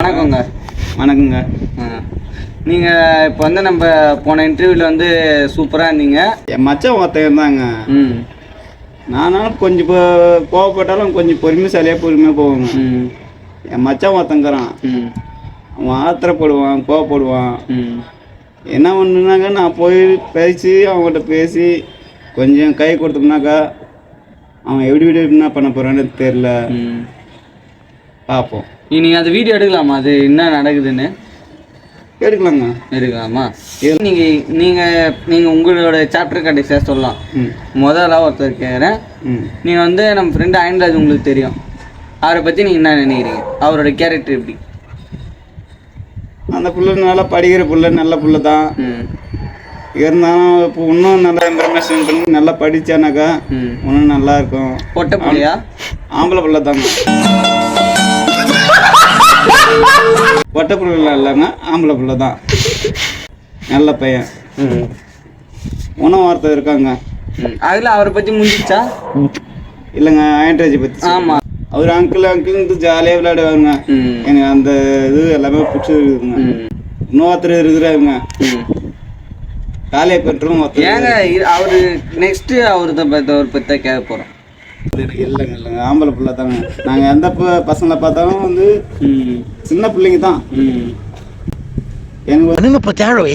வணக்கங்க. வணக்கங்க. நீங்கள் இப்போ வந்து நம்ம போன இன்டர்வியூவில் வந்து சூப்பராக இருந்தீங்க. என் மச்சான் ஒருத்தன் இருந்தாங்க. நானும் கொஞ்சம் கோவப்பட்டாலும் கொஞ்சம் பொறுமையாக போவாங்க. என் மச்சான் ஒருத்தங்கிறான், அவன் ஆத்திரப்படுவான், கோவப்படுவான். என்ன பண்ணுனாங்க, நான் போய் பேசி அவங்ககிட்ட பேசி கொஞ்சம் கை கொடுத்தோம்னாக்கா அவன் எப்படி என்ன பண்ண போகிறான்னு தெரில. பார்ப்போம். நீங்கள் அந்த வீடியோ எடுக்கலாமா? அது என்ன நடக்குதுன்னு எடுக்கலாமா? நீங்கள் உங்களோட சாப்டர் கடைசியாக சொல்லலாம். முதல்ல ஒருத்தர் கேட்குறேன். நீங்கள் வந்து நம்ம ஃப்ரெண்டு அயன்ராஜ் உங்களுக்கு தெரியும், அவரை பற்றி நீங்கள் என்ன நினைக்கிறீங்க? அவரோட கேரக்டர் எப்படி? அந்த புள்ள நல்லா படிக்கிற புள்ள, நல்ல புள்ள தான். இருந்தாலும் இப்போ இன்னும் நல்லா இம்ப்ரமேஷன் பண்ணி நல்லா படித்தானாக்கா இன்னும் நல்லா இருக்கும். பொட்டை பிள்ளையா? ஆம்பளை பிள்ளை தாங்க. பொட்டை பிள்ளை இல்லைங்க, ஆம்பளை பிள்ளை தான். நல்ல பையன். உணவு வார்த்தை இருக்காங்க. அதில் அவரை பற்றி முடிஞ்சிச்சா? இல்லைங்க, அயன்ராஜை பற்றி. ஆமாம், அவர் அங்கிள் ஜாலியாக விளையாடுவாங்க. எனக்கு அந்த இது எல்லாமே பிடிச்சிருக்குதுங்க. இன்னொருத்தர் இருக்கிறாருங்க, காலையை பெற்றும். ஏங்க அவரு நெக்ஸ்ட் அவரு தான் பற்றி கேட்க போகிறோம். இல்லைங்க, ஆம்பளை பிள்ளை தாங்க. நாங்கள் எந்த பசங்களை பார்த்தாலும் வந்து சின்ன பிள்ளைங்க தான். எனக்கு 37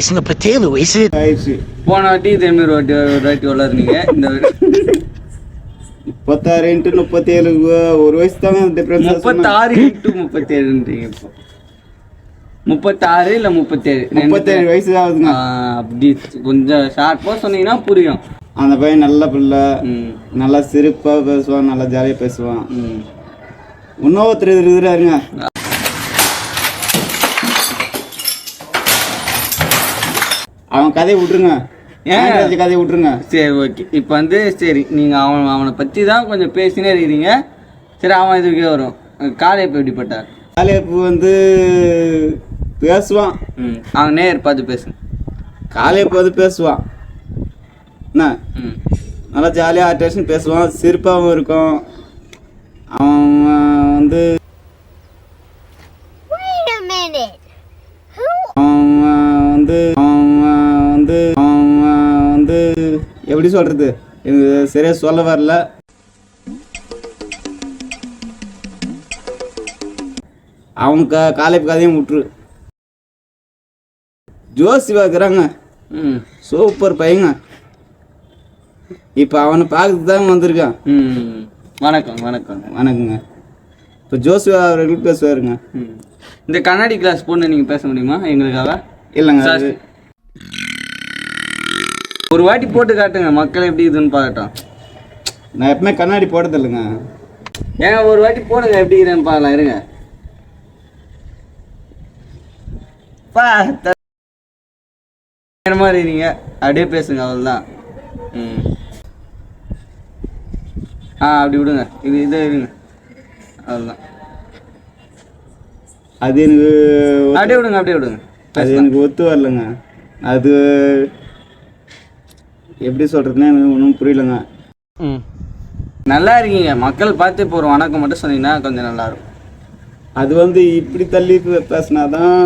வயசு ஆயிடுச்சு. போன வாட்டி இதேமாரி ஒரு வாட்டி வளர்றீங்க. இந்த 36 × 37 ஒரு வயசு தாங்க டிஃபரன்ஸ். 36 × 37ன்றீங்க. இப்போ 36 இல்லை 37 வயசு தான் ஆகுதுங்க. அப்படி கொஞ்சம் ஷார்ப்பாக சொன்னீங்கன்னா புரியும். அந்த பையன் நல்ல பிள்ளை, நல்லா சிரிப்பாக பேசுவான், நல்லா ஜாலியாக பேசுவான். இன்னொருத்தர் இருக்கிறாருங்க, அவன் கதையை விட்டுருங்க. ஏன் கதையை விட்டுருங்க. சரி, ஓகே. இப்போ வந்து சரி, நீங்கள் அவனை பற்றி தான் கொஞ்சம் பேசினே இருக்கிறீங்க. சரி, அவன் இதுக்கே வரும். காலையப்பு எப்படிப்பட்டார்? காலையப்பு வந்து பேசுவான். அவன் நேர் பார்த்து பேசுங்க. காலையப்பு வந்து பேசுவான் என்ன, நல்லா ஜாலியாக அட்டேஷன் பேசுவான், சிரிப்பாகவும் இருக்கும். அவன் வந்து எப்படி சொல்றது, எனக்கு சரியா சொல்ல வரல. அவங்க காலைப்பு கதையும் விட்டுரு. ஜோசிவா இருக்கிறாங்க, சூப்பர் பையங்க. இப்போ அவனை பார்க்கறது தான் வந்திருக்கான். வணக்கங்க. இப்போ ஜோசிவா அவர்களுக்கு பேசுவாருங்க. இந்த கண்ணாடி கிளாஸ் போட்டு நீங்கள் பேச முடியுமா எங்களுக்காக? இல்லைங்க, ஒரு வாட்டி போட்டு காட்டுங்க, மக்கள் எப்படி இதுன்னு பார்க்கட்டும். நான் எப்பவுமே கண்ணாடி போடுறது இல்லைங்க. ஏங்க ஒரு வாட்டி போடுங்க, எப்படி இதுன்னு பார்க்கலாம். இருங்க, மாதிரி இருங்க, அப்படியே பேசுங்க, அவ்வளோதான். அப்படி விடுங்க, இது இருங்க, அவ்வளோதான். அது எனக்கு அப்படியே விடுங்க. அது எனக்கு ஒத்து வரலைங்க. அது எப்படி சொல்கிறதுன்னா எனக்கு ஒன்றும் புரியலைங்க. நல்லா இருக்கீங்க, மக்கள் பார்த்து இப்போ ஒரு வணக்கம் மட்டும் சொன்னீங்கன்னா கொஞ்சம் நல்லாயிருக்கும். அது வந்து இப்படி தள்ளி பேசினாதான்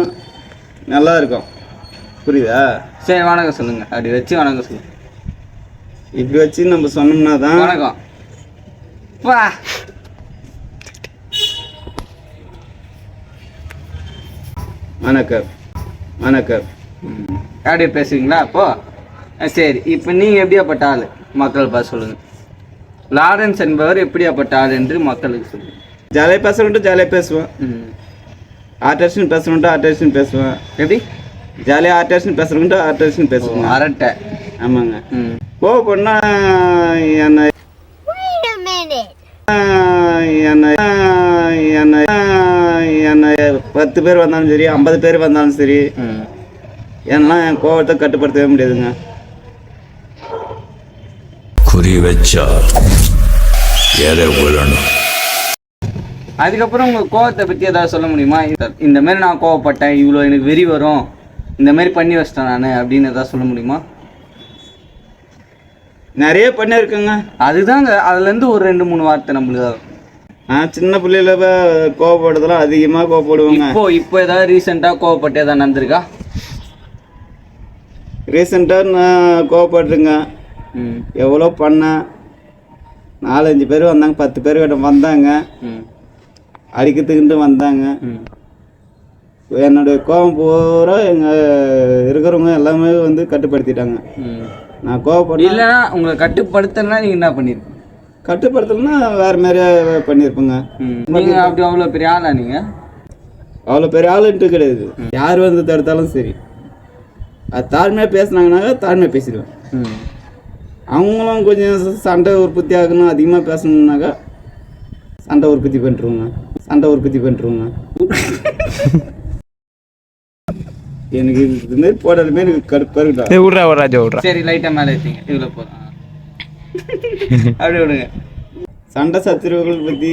நல்லா இருக்கும், புரியுதா? சரி, வணக்கம் சொல்லுங்க. அப்படி வச்சு வணக்கம் சொல்லுங்க. இப்படி வச்சு நம்ம சொன்னோம்னா தான் வணக்கம். வா, வணக்கம். அப்படியே பேசுவீங்களா? அப்போ சரி, இப்போ நீங்கள் எப்படியாப்பட்ட ஆள் மக்கள் பார்த்து சொல்லுங்கள். லாரன்ஸ் என்பவர் எப்படியாப்பட்ட ஆள் என்று மக்களுக்கு சொல்லுங்கள். ஜாலியாக பேசணுன்ட்டு ஜாலியாக பேசுவேன், ஆர்டேஷன் பேசணுன்ட்டு ஆர்டேஷன் பேசுவேன். எப்படி ஜாலியாக ஆர்டேஷன் பேசுவேன். அரட்டை. ஆமாங்க. கோவப்படனா என்னை 10 பேர் வந்தாலும் சரி, 50 பேர் வந்தாலும் சரி, ஏன்னா என் கோவத்தை கட்டுப்படுத்தவே முடியாதுங்க. குறி வச்சா விழணும். அதுக்கப்புறம் உங்கள் கோவத்தை பற்றி ஏதாவது சொல்ல முடியுமா? இந்த மாதிரி நான் கோவப்பட்டேன், இவ்வளோ எனக்கு வெறி வரும், இந்த மாதிரி பண்ணி வச்சிட்டேன் நான் அப்படின்னு ஏதாவது சொல்ல முடியுமா? நிறைய பண்ணியிருக்கேங்க. அதுதாங்க, அதுலேருந்து ஒரு 2-3 வார்த்தை நம்மளுக்கு நான் சின்ன பிள்ளையில கோவப்படுறதுலாம் அதிகமாக கோவப்படுவேங்க. இப்போ ஏதாவது ரீசெண்டாக கோவப்பட்டு ஏதாவது நடந்திருக்கா? ரீசெண்டாக நான் கோவப்பட்டுருங்க. எவ்வளோ பண்ணேன். 4-5 பேர் வந்தாங்க, 10 பேர் கிட்ட வந்தாங்க, அடிக்கிறதுக்குன்ட்டு வந்தாங்க. என்னுடைய கோபம் பூரா எங்கள் இருக்கிறவங்க எல்லாமே வந்து கட்டுப்படுத்திட்டாங்க. நான் கோவப்பட இல்லைன்னா உங்களை கட்டுப்படுத்தலைன்னா நீங்கள் என்ன பண்ணிருப்பீங்க? கட்டுப்படுத்தலைன்னா வேறு மாதிரியே பண்ணியிருப்பேங்க. நீங்கள் அப்படி அவ்வளோ பெரிய ஆளா? நீங்கள் அவ்வளோ பெரிய ஆளுன்ட்டு கிடையாது. யார் வந்து தடுத்தாலும் சரி, அது தாழ்மையாக பேசுனாங்கனாக்கா தாழ்மையாக பேசிடுவேன். அவங்களும் கொஞ்சம் சண்டை உற்பத்தி ஆகணும், அதிகமாக பேசணுன்னாக்கா சண்டை உற்பத்தி பண்ணிட்டுருவோங்க. எனக்கு இது மாதிரி போடாலுமே எனக்கு கடுப்பாக இருக்கட்டும். சரி, லைட்டாக மேலே வச்சிங்க, இவ்வளோ போதும். அப்படி விடுங்க. சண்டை சச்சரவுகள் பற்றி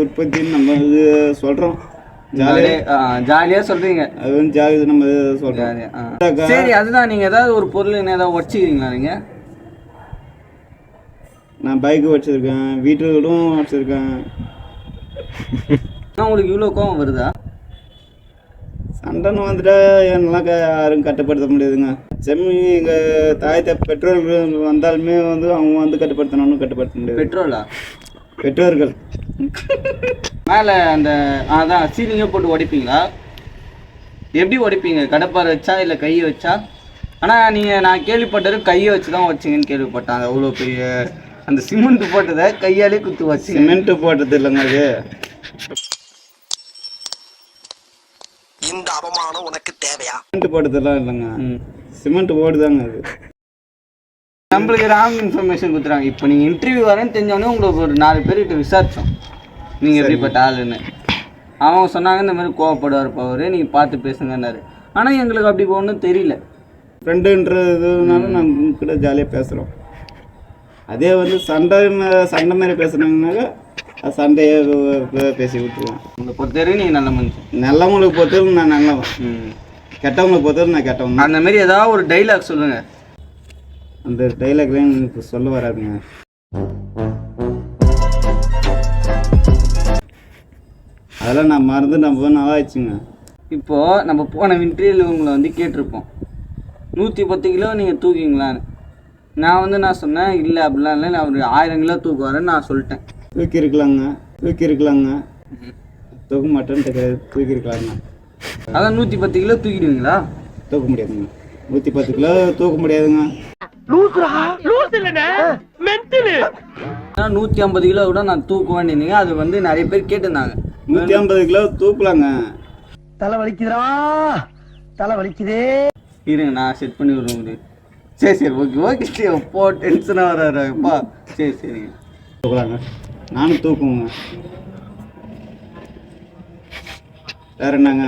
உற்பத்தின்னு நம்ம இது சொல்கிறோம். ஜாலியாக சொல்கிறீங்க. அது வந்து ஜாலி நம்ம சொல்கிறோம். சரி, அதுதான். நீங்கள் ஏதாவது ஒரு பொருள் என்ன ஏதாவது உடச்சிக்கிறீங்களா? நீங்கள் நான் பைக்கு வச்சுருக்கேன், வீட்டுக்கும் வச்சுருக்கேன். உங்களுக்கு இவ்வளோ கோவம் வருதா? சண்டைன்னு வந்துட்டா என்னெல்லாம் யாரும் கட்டுப்படுத்த முடியாதுங்க. எங்கள் தாயத்தை பெற்றோர்கள் வந்தாலுமே வந்து அவங்க வந்து கட்டுப்படுத்தணும்னு கட்டுப்படுத்த முடியாது. பெற்றோர்கள் மேலே அந்த அதான் சீலிங்கே போட்டு உடைப்பீங்களா? எப்படி உடைப்பீங்க? கடப்பாரை வச்சா இல்லை கையை வச்சா? ஆனால் நான் கேள்விப்பட்டது கையை வச்சு தான் வச்சிங்கன்னு கேள்விப்பட்டேன். அது அவ்வளோ பெரிய அந்த சிமெண்ட் போட்டதை கையாலே குத்து வச்சு. சிமெண்ட் போட்டது இல்லைங்க, அது இந்த அவமானம் உனக்கு தேவையா? சிமெண்ட் போட்டதெல்லாம் இல்லைங்க, சிமெண்ட் போடுதாங்க. அது நம்மளுக்கு ராங் இன்ஃபர்மேஷன் கொடுத்துறாங்க. இப்போ நீங்கள் இன்டர்வியூ வரேன்னு தெரிஞ்சவொடனே உங்களுக்கு ஒரு 4 பேர்கிட்ட விசாரித்தோம் நீங்கள் எப்படிப்பட்ட ஆளுன்னு. அவங்க சொன்னாங்க இந்த மாதிரி கோவப்படுவார் பவர், நீங்கள் பார்த்து பேசுங்கன்னாரு. ஆனால் எங்களுக்கு அப்படி ஒன்றும் தெரியல. ஃப்ரெண்டுன்றதுனால நாங்கள் உங்ககிட்ட ஜாலியாக பேசுகிறோம். அதே வந்து சண்டை மாதிரி பேசுனாங்கனாக்கா அது சண்டையை பேசி விட்டுருவோம். உங்களை பொறுத்தவரைக்கும் நீங்கள் நல்ல மனுஷன். நல்லவங்களுக்கு பொறுத்தவரைக்கும் நான் நல்லவன், கெட்டவங்களை பொறுத்தவரைக்கும் நான் கெட்டவன். அந்த மாதிரி ஏதாவது ஒரு டைலாக் சொல்லுங்கள். அந்த டைலாக்லாம் எனக்கு சொல்ல வராதுங்க. அதெல்லாம் நான் மறந்து நம்ம நல்லா ஆயிடுச்சுங்க. இப்போது நம்ம போன இன்டர்வியூவில் உங்களை வந்து கேட்டிருப்போம் 110 கிலோ நீங்கள் தூக்கிங்களான்னு. நான் சொன்னேன் இல்லை அப்படிலாம் இல்லை, நான் ஒரு 1000 கிலோ தூக்குவாரேன்னு நான் சொல்லிட்டேன். தூக்கியிருக்கலாங்க, தூக்க மாட்டேன்ட்டு தூக்கியிருக்கலாங்க. அதான் 110 கிலோ தூக்கிடுவீங்களா? தூக்க முடியாதுங்க, 110 கிலோ தூக்க முடியாதுங்க. 150 கிலோ கூட நான் தூக்குவேன்னு அது வந்து நிறைய பேர் கேட்டிருந்தாங்க. 150 கிலோ தூக்கலாங்க. தலை வலிக்குதே. இருங்க, நான் செட் பண்ணி விடுறேன். சரி ஓகே போ, டென்ஷனாக வர்றாருப்பா. சரிங்க தூக்கலாங்க, நானும் தூக்குவோங்க. வேற என்னங்க?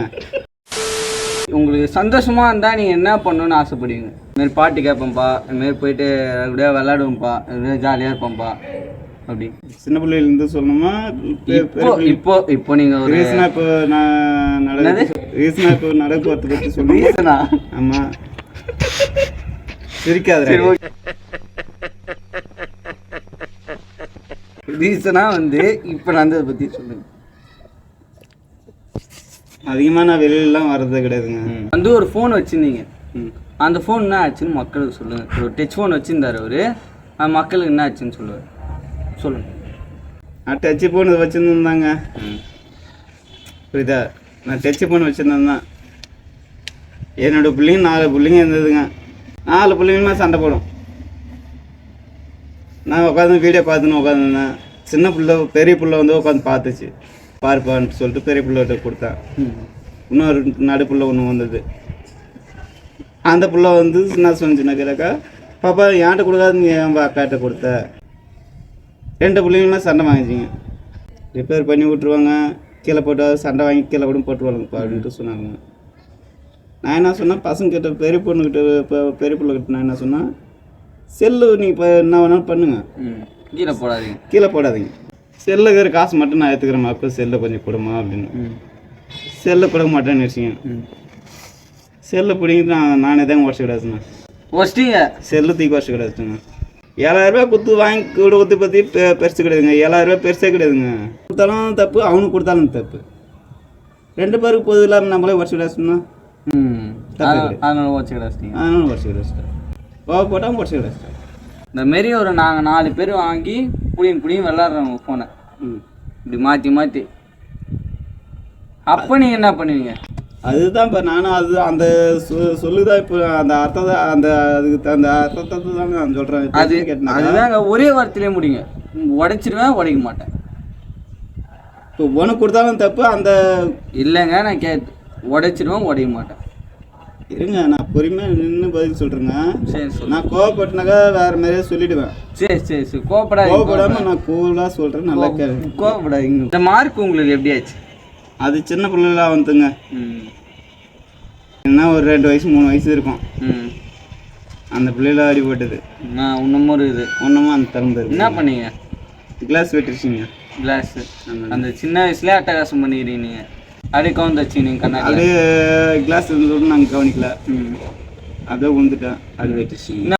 உங்களுக்கு சந்தோஷமாக இருந்தால் நீங்கள் என்ன பண்ணணும்னு ஆசைப்படுவீங்க? இதுமாரி பாட்டு கேட்பேன்ப்பா, இதுமாரி போயிட்டு அப்படியே விளையாடுவோம்ப்பா, இதுமாரி ஜாலியாக இருப்போம்ப்பா அப்படி. சின்ன பிள்ளையிலேருந்து சொல்லணுமா? இப்போ நீங்கள் ஒரு ரீசனாக இப்போ நான் நடக்குவதை பற்றி சொல்லுங்க. ரீசனா? ஆமாம், சிரிக்காத. ரீசனா வந்து இப்போ நடந்ததை பற்றி சொல்லுங்க. அதிகமாக நான் வெளியிலலாம் வர்றது கிடையாதுங்க. வந்து ஒரு ஃபோன் வச்சுருந்தீங்க, அந்த ஃபோன் என்ன ஆச்சுன்னு மக்களுக்கு சொல்லுங்கள். ஒரு டச் ஃபோன் வச்சுருந்தார் அவர், மக்களுக்கு என்ன ஆச்சுன்னு சொல்லுங்கள். நான் டச்சு ஃபோன் வச்சுருந்தாங்க, புரியுதா? நான் டச்சு ஃபோன் வச்சுருந்தேன் தான். என்னோடய பிள்ளைங்க 4 பிள்ளைங்க இருந்ததுங்க. 4 பிள்ளைங்களுமே சண்டை போடும். நான் உட்காந்து வீடியோ பார்த்துன்னு உட்காந்துருந்தேன். சின்ன பிள்ளை பெரிய பிள்ளை வந்து உட்காந்து பார்த்துச்சு, பார்ப்பான்னு சொல்லிட்டு பெரிய பிள்ளைகிட்ட கொடுத்தேன். இன்னொரு நடுப்புள்ள ஒன்று வந்தது. அந்த பிள்ளை வந்து என்ன சொன்னிச்சுன்னா கேட்டாக்கா, பாப்பா என்கிட்ட கொடுக்காது, நீ என் அக்காட்ட கொடுத்த. 2 பிள்ளைங்களுமே சண்டை வாங்கிச்சிங்க. ரிப்பேர் பண்ணி விட்ருவாங்க, கீழே போட்டு சண்டை வாங்கி கீழே கூட போட்டுருவாங்கப்பா அப்படின்ட்டு சொன்னாங்க. நான் என்ன சொன்னேன், பசங்கிட்ட பெரிய பொண்ணுக்கிட்ட இப்போ பெரிய பிள்ளைகிட்ட நான் என்ன சொன்னேன், செல்லு நீ இப்போ என்ன வேணாலும் பண்ணுங்க, கீழே போடாதீங்க. செல்லுக்கு இருக்கிற காசு மட்டும் நான் எடுத்துக்கிறேன், மக்கள் செல்லை கொஞ்சம் கொடுமா அப்படின்னு. செல்லை கொடுக்க மாட்டேன்னு வச்சுங்க. செல்லை பிடிங்கிட்டு நானே தாங்க உடச்சு கிடாச்சுங்க. செல்லு தூக்கி உடச்சு கிடாச்சுங்க. 7000 ரூபாய் குத்து வாங்கி கூட குத்து பற்றி பெருசு கிடையாதுங்க. 7000 ரூபாய் பெருசே கிடையாதுங்க. கொடுத்தாலும் தப்பு, அவனுக்கு கொடுத்தாலும் தப்பு. 2 பேருக்கு பொது இல்லாமல் நம்மளே உடச்சி விடாச்சுன்னா அதனால உடச்சி கிடாச்சிட்டீங்க. அதனால உடச்சி விடாச்சிட்டேன். கோவப்பட்டால் உடச்சி விடாச்சிட்டேன். இந்த மாரி ஒரு நாங்கள் 4 பேர் வாங்கி புடியும் விளாட்றோம் ஃபோனை இப்படி மாற்றி. அப்போ நீங்கள் என்ன பண்ணுவீங்க? அதுதான் இப்போ நானும் அது அந்த சொல்லுதான் இப்போ அந்த அர்த்தத்தை அந்த அதுக்கு அந்த அர்த்தத்தை தாங்க நான் சொல்கிறேன். அதுதாங்க ஒரே வார்த்தையிலே முடியுங்க. உடைச்சிருவேன், உடைக்க மாட்டேன். இப்போ உனக்கு கொடுத்தாலும் தப்பு அந்த இல்லைங்க, நான் உடைச்சிருவேன், உடைக்க மாட்டேன். இருங்க, நான் பொறுமையாக நின்று பதில் சொல்கிறேங்க. சரி சரி. நான் கோவப்பட்டினாக்கா வேறு மாதிரியே சொல்லிவிடுவேன். சரி கோவப்படாமல் நான் கூலாக சொல்கிறேன். நல்லா கேள்வி. கோவப்படாதீங்க. இந்த மார்க் உங்களுக்கு எப்படி ஆச்சு? அது சின்ன பிள்ளைலாம் வந்துங்க. என்ன ஒரு 2 வயசு 3 வயசு இருக்கும். அந்த பிள்ளைல அடிபட்டது. இன்னமும் இருக்குது. ஒன்றுமா அந்த திறந்து என்ன பண்ணீங்க? கிளாஸ் வெட்டிருச்சிங்க. கிளாஸ் அந்த சின்ன வயசுலேயே அட்டகாசம் பண்ணிக்கிறீங்க நீங்கள். அப்படியே கவுந்து வச்சு நீங்கள் கண்ணாடி அப்படியே கிளாஸ் இருந்ததோடு நாங்கள் கவனிக்கல. அப்படியே விழுந்துட்டேன். அது வெட்டிருச்சிங்க.